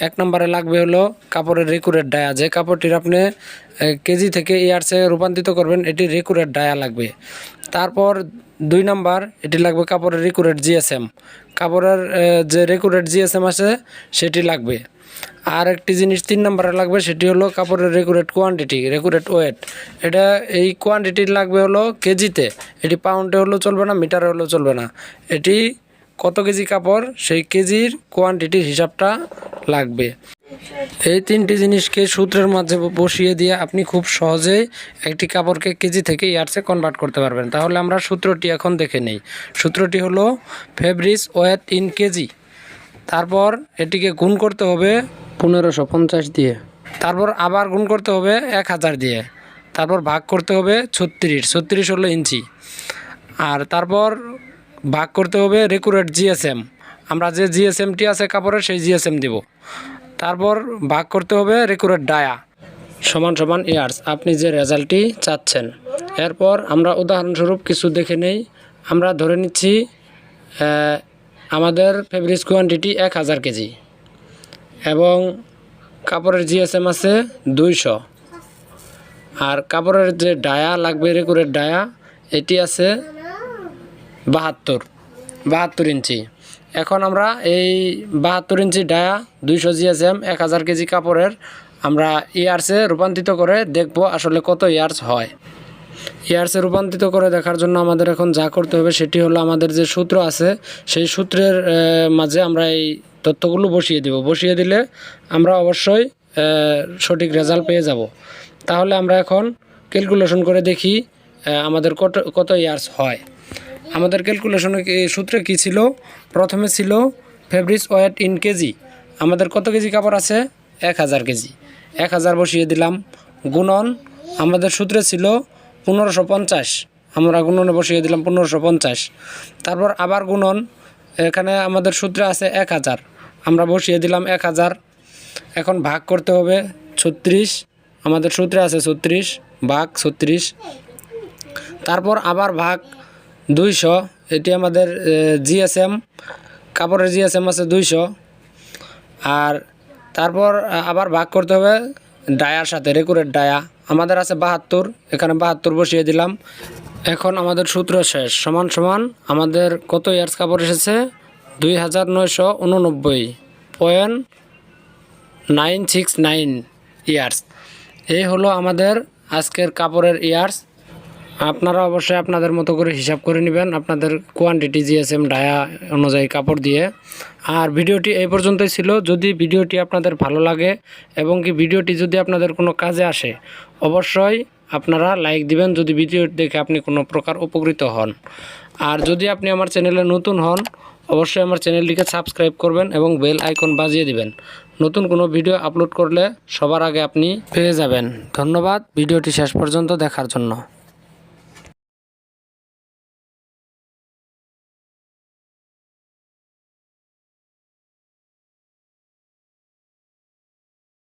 এক নম্বরে লাগবে হলো কাপড়ের রেকুরেট ডায়া, যে কাপড়টির আপনি কেজি থেকে ইয়ার্সে রূপান্তরিত করবেন এটি রেকুরেট ডায়া লাগবে। তারপর 2 নাম্বার এটি লাগবে কাপড়ের রেকুরেট জিএসএম, কাপড়ের যে রেকুরেট জিএসএম আছে সেটি লাগবে। আর একটি জিনিস 3 নম্বরে লাগবে, সেটি হলো কাপড়ের রেকুরেট কোয়ান্টিটি, রেকুরেট ওয়েট। এটা এই কোয়ান্টিটি লাগবে হলো কেজিতে, এটি পাউন্ডে হলেও চলবে না, মিটারে হলেও চলবে না, এটি কত কেজি কাপড় সেই কেজির কোয়ান্টিটির হিসাবটা লাগবে। এই 3টি জিনিসকে সূত্রের মাঝে বসিয়ে দিয়ে আপনি খুব সহজেই একটি কাপড়কে কেজি থেকে ইয়ার্সে কনভার্ট করতে পারবেন। তাহলে আমরা সূত্রটি এখন দেখে নেই। সূত্রটি হলো ফেব্রিক ওয়েট ইন কেজি, তারপর এটিকে গুণ করতে হবে 1550 দিয়ে, তারপর আবার গুণ করতে হবে 1000 দিয়ে, তারপর ভাগ করতে হবে 36 হলো ইঞ্চি, আর তারপর ভাগ করতে হবে রেকুরেট জিএসএম, আমরা যে জিএসএমটি আছে কাপড়ের সেই জিএসএম দিব, তারপর ভাগ করতে হবে রেকুরেট ডায়া সমান সমান ইয়ার্স, আপনি যে রেজাল্টটি চাচ্ছেন। এরপর আমরা উদাহরণস্বরূপ কিছু দেখে নেই। আমরা ধরে নিচ্ছি আমাদের ফেব্রিক কোয়ান্টিটি 1000 কেজি এবং কাপড়ের জিএসএম আছে 200, আর কাপড়ের যে ডায়া লাগবে রেকুরেট ডায়া এটি আছে 72 ইঞ্চি। এখন আমরা এই 72 ইঞ্চি ডায়া 200 জিএসএম 1000 কেজি কাপড়ের আমরা ইয়ার্সে রূপান্তরিত করে দেখব আসলে কত ইয়ার্স হয়। ইয়ার্সে রূপান্তরিত করে দেখার জন্য আমাদের এখন যা করতে হবে সেটি হলো আমাদের যে সূত্র আছে সেই সূত্রের মাঝে আমরা এই তথ্যগুলো বসিয়ে দেব। বসিয়ে দিলে আমরা অবশ্যই সঠিক রেজাল্ট পেয়ে যাব। তাহলে আমরা এখন ক্যালকুলেশন করে দেখি আমাদের কত ইয়ার্স হয়। আমাদের ক্যালকুলেশনে সূত্রে কি ছিল, প্রথমে ছিল ফেব্রিক ওয়েট ইন কেজি, আমাদের কত কেজি কাপড় আছে 1000 কেজি, 1000 বসিয়ে দিলাম, গুণন আমাদের সূত্রে ছিল 1550, আমরা গুণনে বসিয়ে দিলাম 1550, তারপর আবার গুণন, এখানে আমাদের সূত্রে আছে 1000, আমরা বসিয়ে দিলাম 1000, এখন ভাগ করতে হবে 36, আমাদের সূত্রে আছে 36 ভাগ 36, তারপর আবার ভাগ 200, এটি আমাদের জিএসএম, কাপড়ের জিএসএম আছে 200, আর তারপর আবার ভাগ করতে হবে ডায়ার সাথে, রেকুরেট ডায়া আমাদের আছে 72, এখানে 72 বসিয়ে দিলাম। এখন আমাদের সূত্র শেষ, সমান সমান আমাদের কত ইয়ার্স কাপড় এসেছে 2999.969 ইয়ার্স। এই হলো আমাদের আজকের কাপড়ের ইয়ার্স। আপনারা অবশ্যই আপনাদের মতো করে হিসাব করে নেবেন আপনাদের কোয়ান্টিটি জিএসএম ডায়া অনুযায়ী কাপড় দিয়ে। আর ভিডিওটি এই পর্যন্তই ছিল। যদি ভিডিওটি আপনাদের ভালো লাগে এবং কি ভিডিওটি যদি আপনাদের কোনো কাজে আসে অবশ্যই আপনারা লাইক দিবেন, যদি ভিডিও দেখে আপনি কোনো প্রকার উপকৃত হন। আর যদি আপনি আমার চ্যানেলে নতুন হন অবশ্যই আমার চ্যানেলটিকে সাবস্ক্রাইব করবেন এবং বেল আইকন বাজিয়ে দিবেন, নতুন কোনো ভিডিও আপলোড করলে সবার আগে আপনি পেয়ে যাবেন। ধন্যবাদ ভিডিওটি শেষ পর্যন্ত দেখার জন্য।